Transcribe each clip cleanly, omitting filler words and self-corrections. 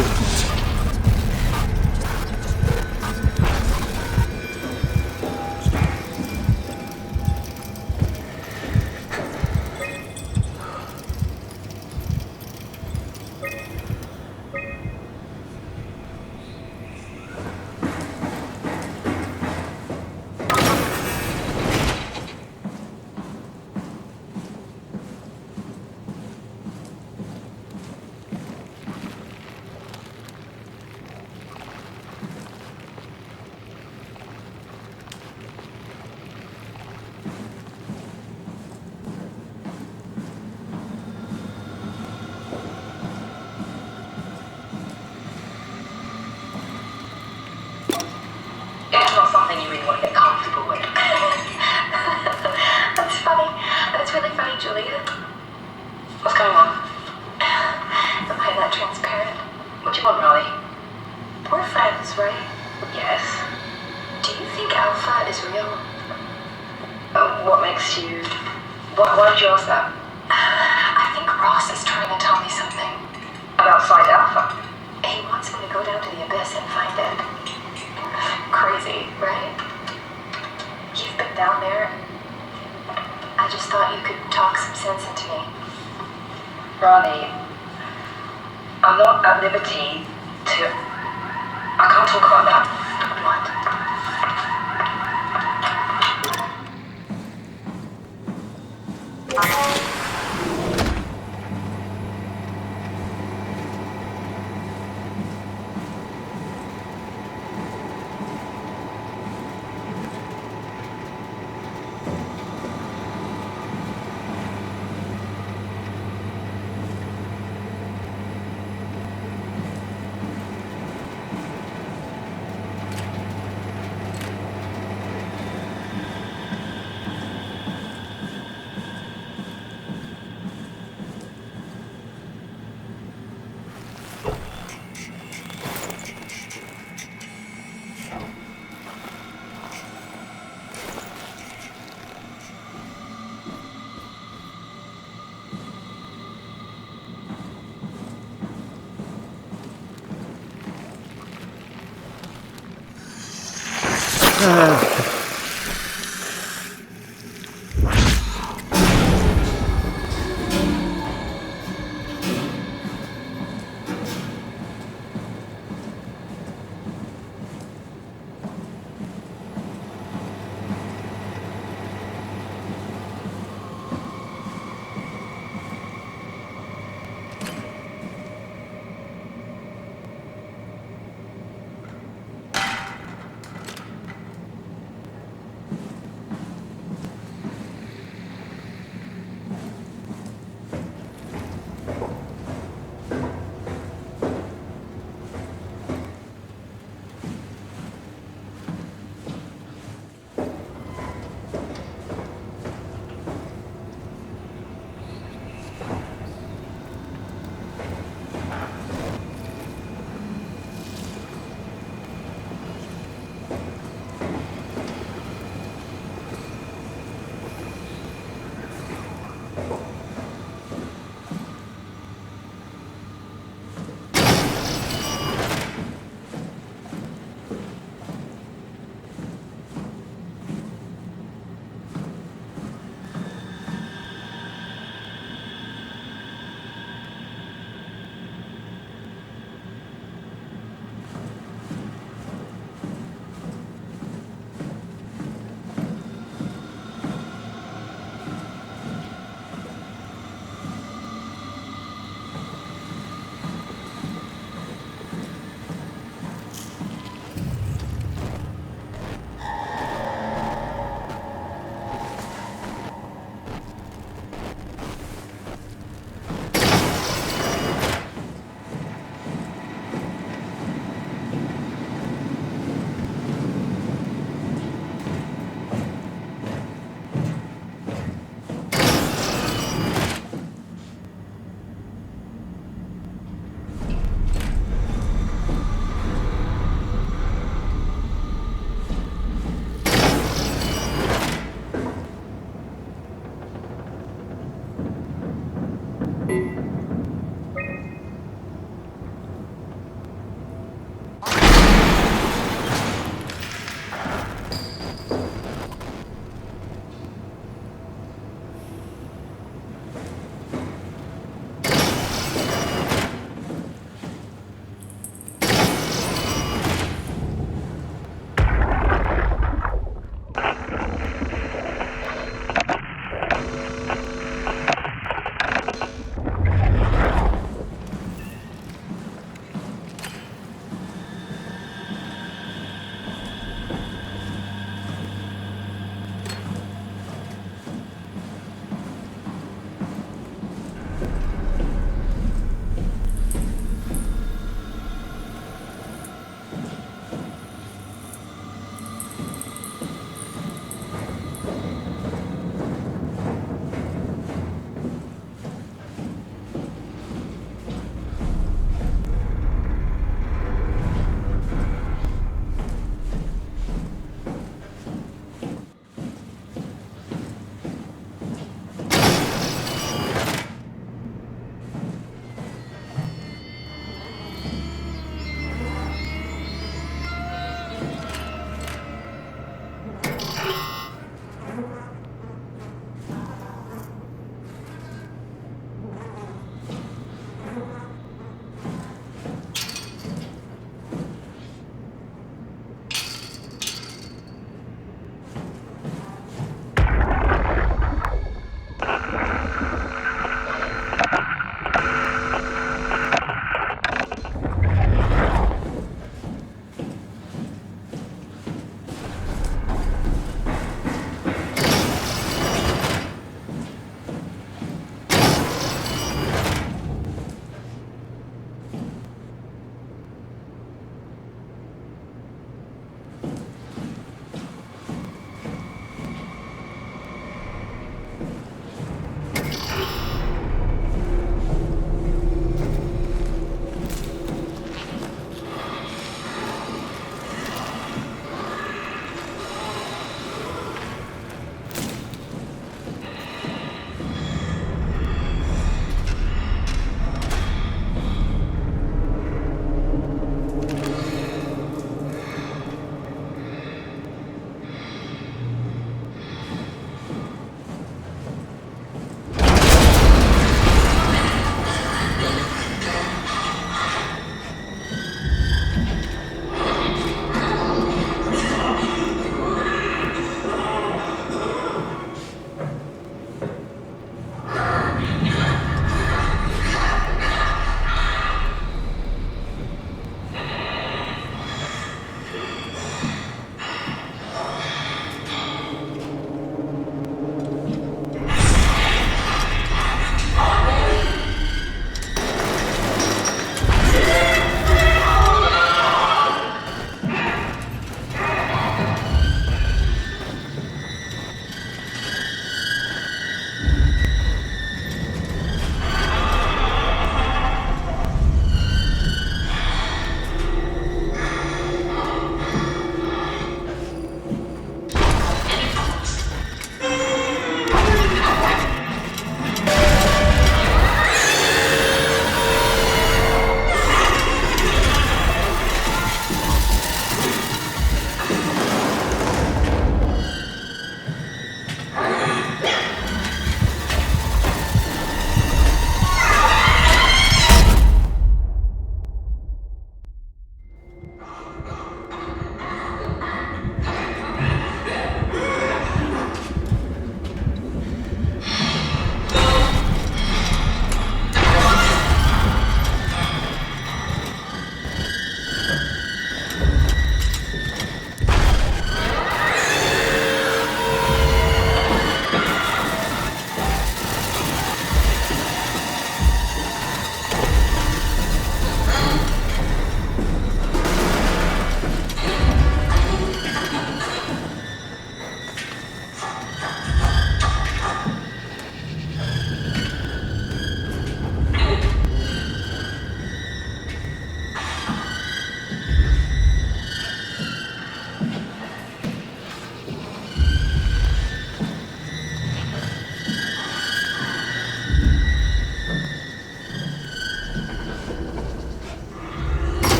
important. It's not something you really want to get comfortable with. That's funny. That's really funny, Julia. What's going on? Am I that transparent? What do you want, Molly? We're friends, right? Yes. Do you think Alpha is real? What makes you... Why did you ask that? I think Ross is trying to tell me something. About Site Alpha? He wants me to go down to the abyss and find it. Crazy, right? You've been down there. I just thought you could talk some sense into me. Ronnie, I'm not at liberty to... I can't talk about that. What?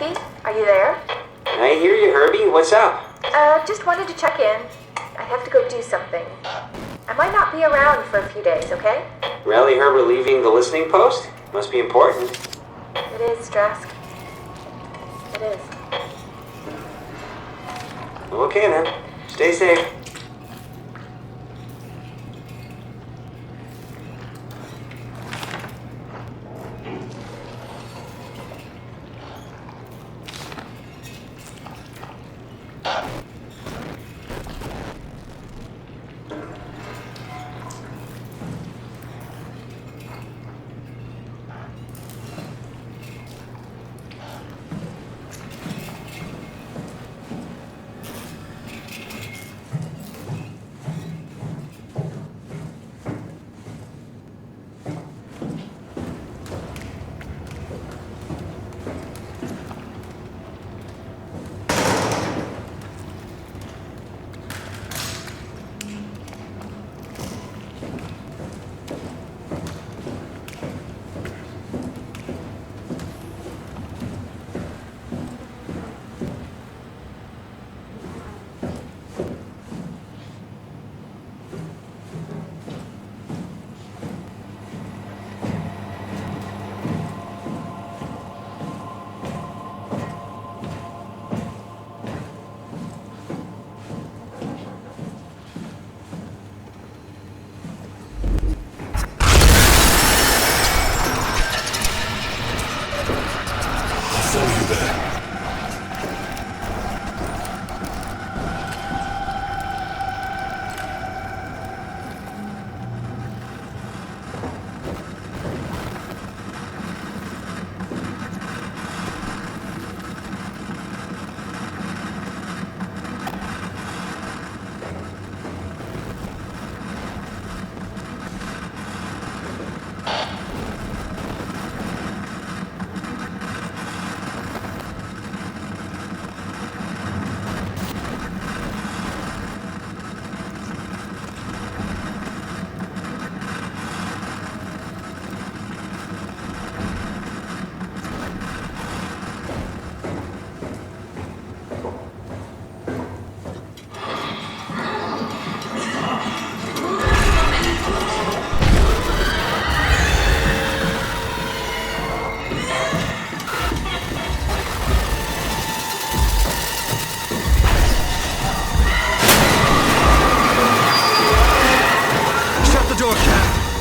Jackie, are you there? I hear you, Herbie. What's up? Just wanted to check in. I have to go do something. I might not be around for a few days, okay? Rally Herbert leaving the listening post? Must be important. It is, Drask. It is. Okay then. Stay safe.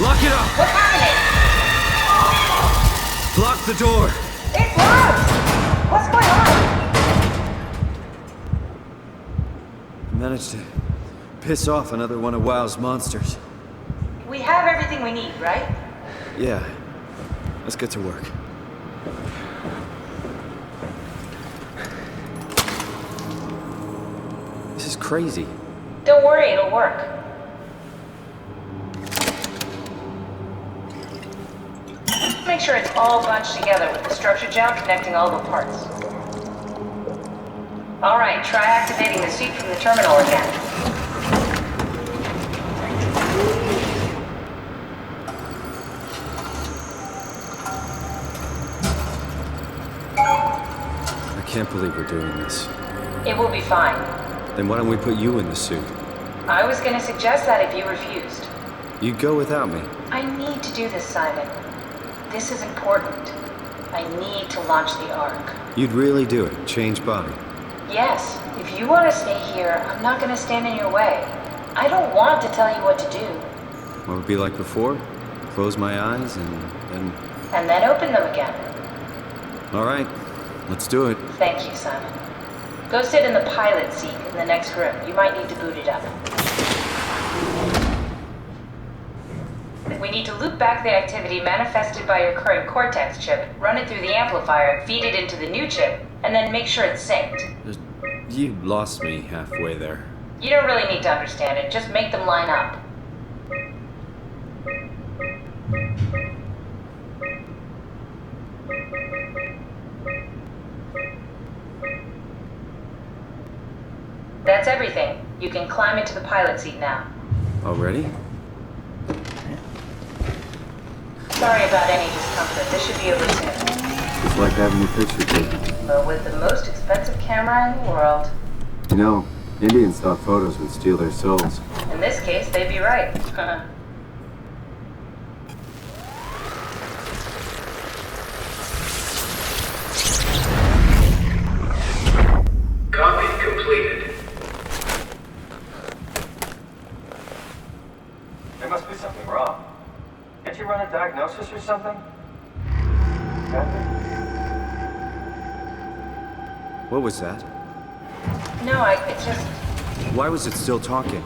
Lock it up! What's happening? Lock the door! It's locked! What's going on? I managed to piss off another one of WoW's monsters. We have everything we need, right? Yeah. Let's get to work. This is crazy. Don't worry, it'll work. Make sure it's all bunched together with the structure gel connecting all the parts. Alright, try activating the suit from the terminal again. I can't believe we're doing this. It will be fine. Then why don't we put you in the suit? I was gonna suggest that if you refused. You'd go without me. I need to do this, Simon. This is important. I need to launch the Ark. You'd really do it? Change body? Yes. If you want to stay here, I'm not gonna stand in your way. I don't want to tell you what to do. What would it be like before? Close my eyes and then... And then open them again. All right. Let's do it. Thank you, Simon. Go sit in the pilot seat in the next room. You might need to boot it up. We need to loop back the activity manifested by your current Cortex chip, run it through the amplifier, feed it into the new chip, and then make sure it's synced. You lost me halfway there. You don't really need to understand it, just make them line up. That's everything. You can climb into the pilot seat now. Already? Sorry about any discomfort. This should be over soon. It's like having your picture taken. but with the most expensive camera in the world. You know, Indians thought photos would steal their souls. In this case, they'd be right. Copy completed. There must be something wrong. Can't you run a diagnosis or something? What was that? No, it's just... Why was it still talking?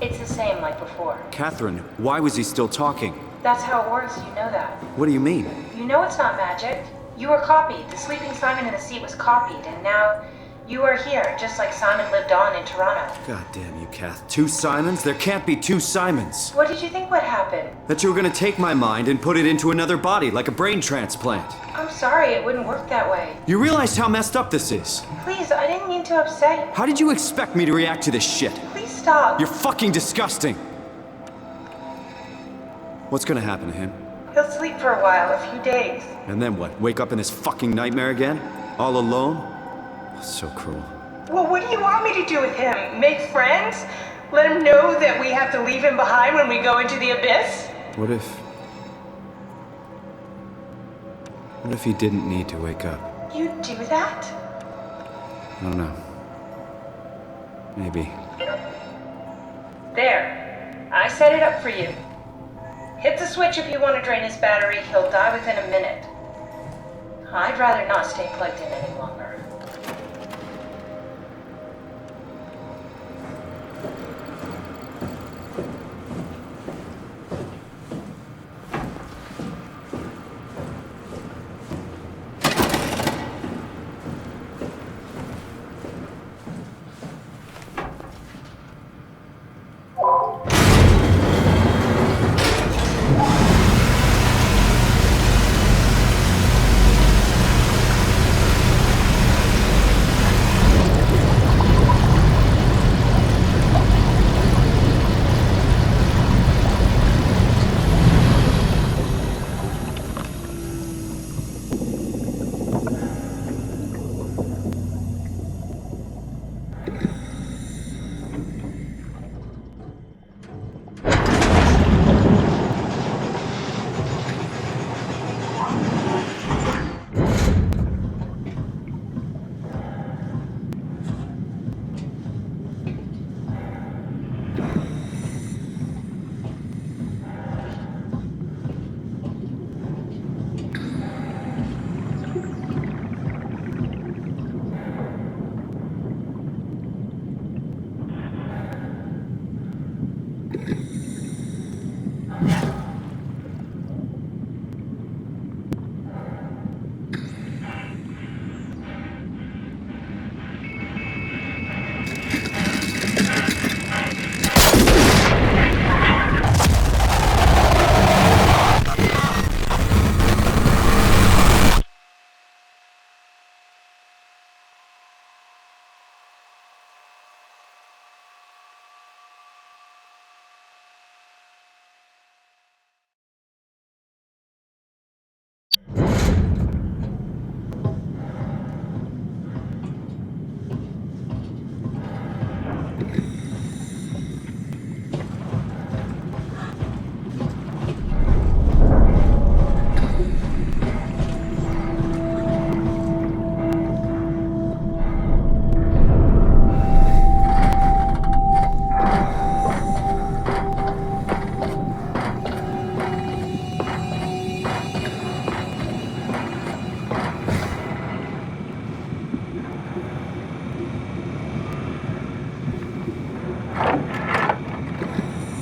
It's the same like before. Catherine, why was he still talking? That's how it works, you know that. What do you mean? You know it's not magic. You were copied. The sleeping Simon in the seat was copied, and now you are here, just like Simon lived on in Toronto. God damn you, Kath. 2 Simons? There can't be 2 Simons. What did you think would happen? That you were gonna take my mind and put it into another body, like a brain transplant. I'm sorry, it wouldn't work that way. You realize how messed up this is? Please, I didn't mean to upset you. How did you expect me to react to this shit? Please stop. You're fucking disgusting. What's gonna happen to him? He'll sleep for a while, a few days. And then what? Wake up in this fucking nightmare again? All alone? So cruel. Well, what do you want me to do with him? Make friends? Let him know that we have to leave him behind when we go into the abyss? What if he didn't need to wake up? You'd do that? I don't know. Maybe. There. I set it up for you. Hit the switch if you want to drain his battery. He'll die within a minute. I'd rather not stay plugged in any longer.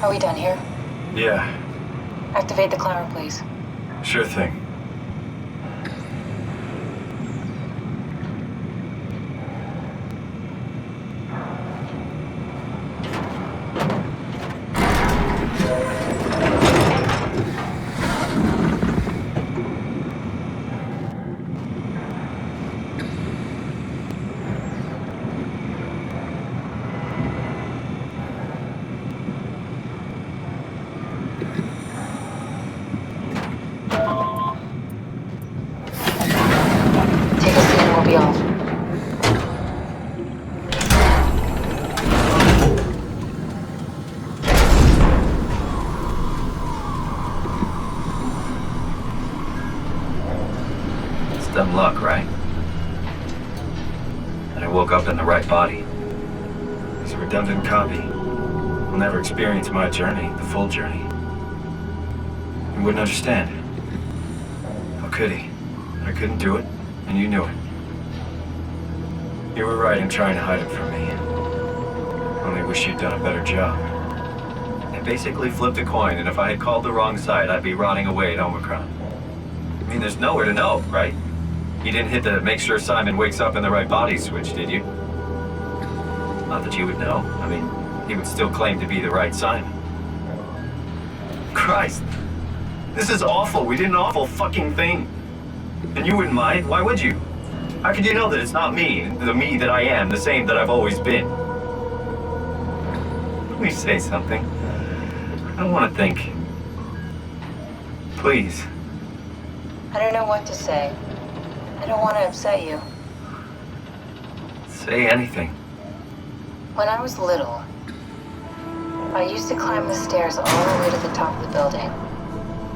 Are we done here? Yeah, Activate the climber, please. sure thing. luck, right? And I woke up in the right body. He's a redundant copy. He'll never experience my journey, the full journey. He wouldn't understand. How could he? I couldn't do it, and you knew it. You were right in trying to hide it from me. Only wish you'd done a better job. I basically flipped a coin, and if I had called the wrong side, I'd be rotting away at Omicron. I mean, there's nowhere to know, right? You didn't hit the make sure Simon wakes up in the right body switch, did you? Not that you would know. I mean, he would still claim to be the right Simon. Christ. This is awful. We did an awful fucking thing. And you wouldn't mind? Why would you? How could you know that it's not me, the me that I am, the same that I've always been? Please say something. I don't want to think. Please. I don't know what to say. I don't want to upset you. Say anything. When I was little, I used to climb the stairs all the way to the top of the building.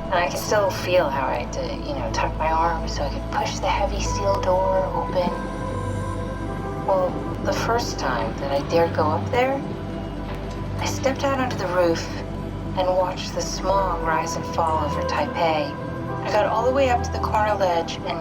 And I can still feel how I had to, tuck my arms so I could push the heavy steel door open. Well, the first time that I dared go up there, I stepped out onto the roof and watched the smog rise and fall over Taipei. I got all the way up to the corner ledge and,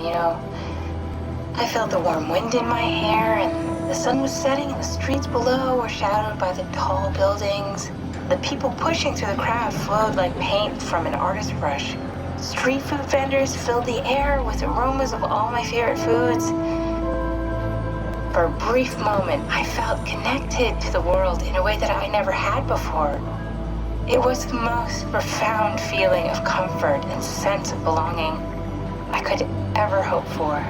I felt the warm wind in my hair and the sun was setting and the streets below were shadowed by the tall buildings. The people pushing through the crowd flowed like paint from an artist's brush. Street food vendors filled the air with aromas of all my favorite foods. For a brief moment, I felt connected to the world in a way that I never had before. It was the most profound feeling of comfort and sense of belonging I could ever hope for.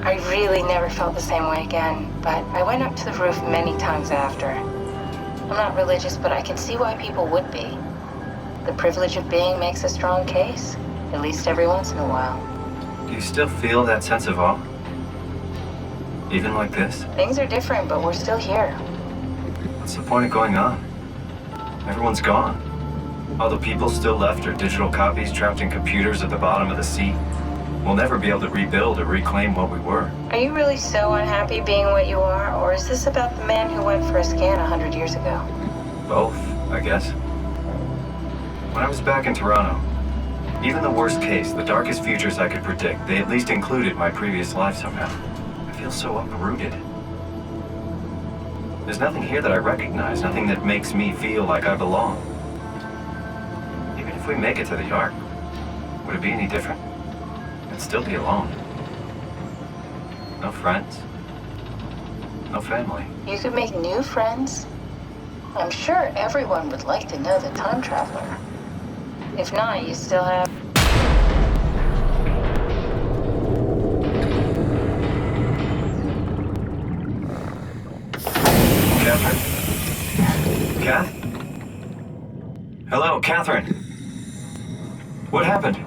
I really never felt the same way again, but I went up to the roof many times after. I'm not religious, but I can see why people would be. The privilege of being makes a strong case, at least every once in a while. Do you still feel that sense of awe? Even like this? Things are different, but we're still here. What's the point of going on? Everyone's gone. All the people still left are digital copies trapped in computers at the bottom of the sea. We'll never be able to rebuild or reclaim what we were. Are you really so unhappy being what you are, or is this about the man who went for a scan 100 years ago? Both, I guess. When I was back in Toronto, even the worst case, the darkest futures I could predict, they at least included my previous life somehow. I feel so uprooted. There's nothing here that I recognize, nothing that makes me feel like I belong. Even if we make it to the Ark, would it be any different? I'd still be alone. No friends. No family. You could make new friends. I'm sure everyone would like to know the time traveler. If not, you still have... Catherine? Kath? Hello, Catherine. What happened?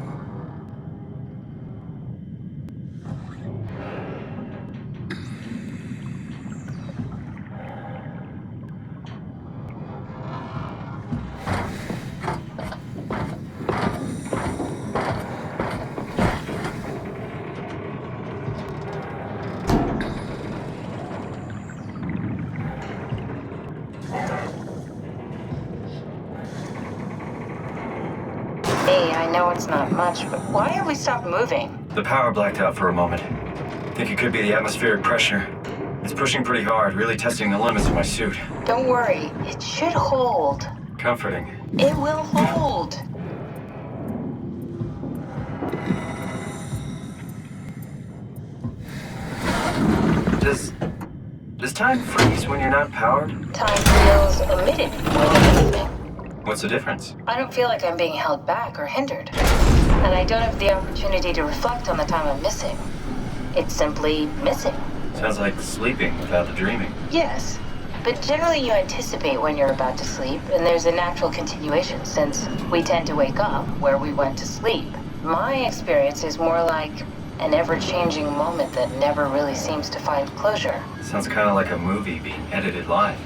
Hey, I know it's not much, but why have we stopped moving? The power blacked out for a moment. Think it could be the atmospheric pressure. It's pushing pretty hard, really testing the limits of my suit. Don't worry, it should hold. Comforting. It will hold. Does time freeze when you're not powered? Time feels omitted more than anything. What's the difference? I don't feel like I'm being held back or hindered. And I don't have the opportunity to reflect on the time I'm missing. It's simply missing. Sounds like sleeping without the dreaming. Yes, but generally you anticipate when you're about to sleep, and there's a natural continuation since we tend to wake up where we went to sleep. My experience is more like an ever-changing moment that never really seems to find closure. Sounds kind of like a movie being edited live.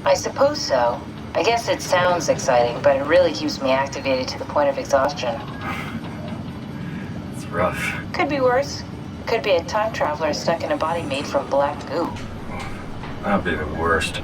I suppose so. I guess it sounds exciting, but it really keeps me activated to the point of exhaustion. It's rough. Could be worse. Could be a time traveler stuck in a body made from black goo. That'd be the worst.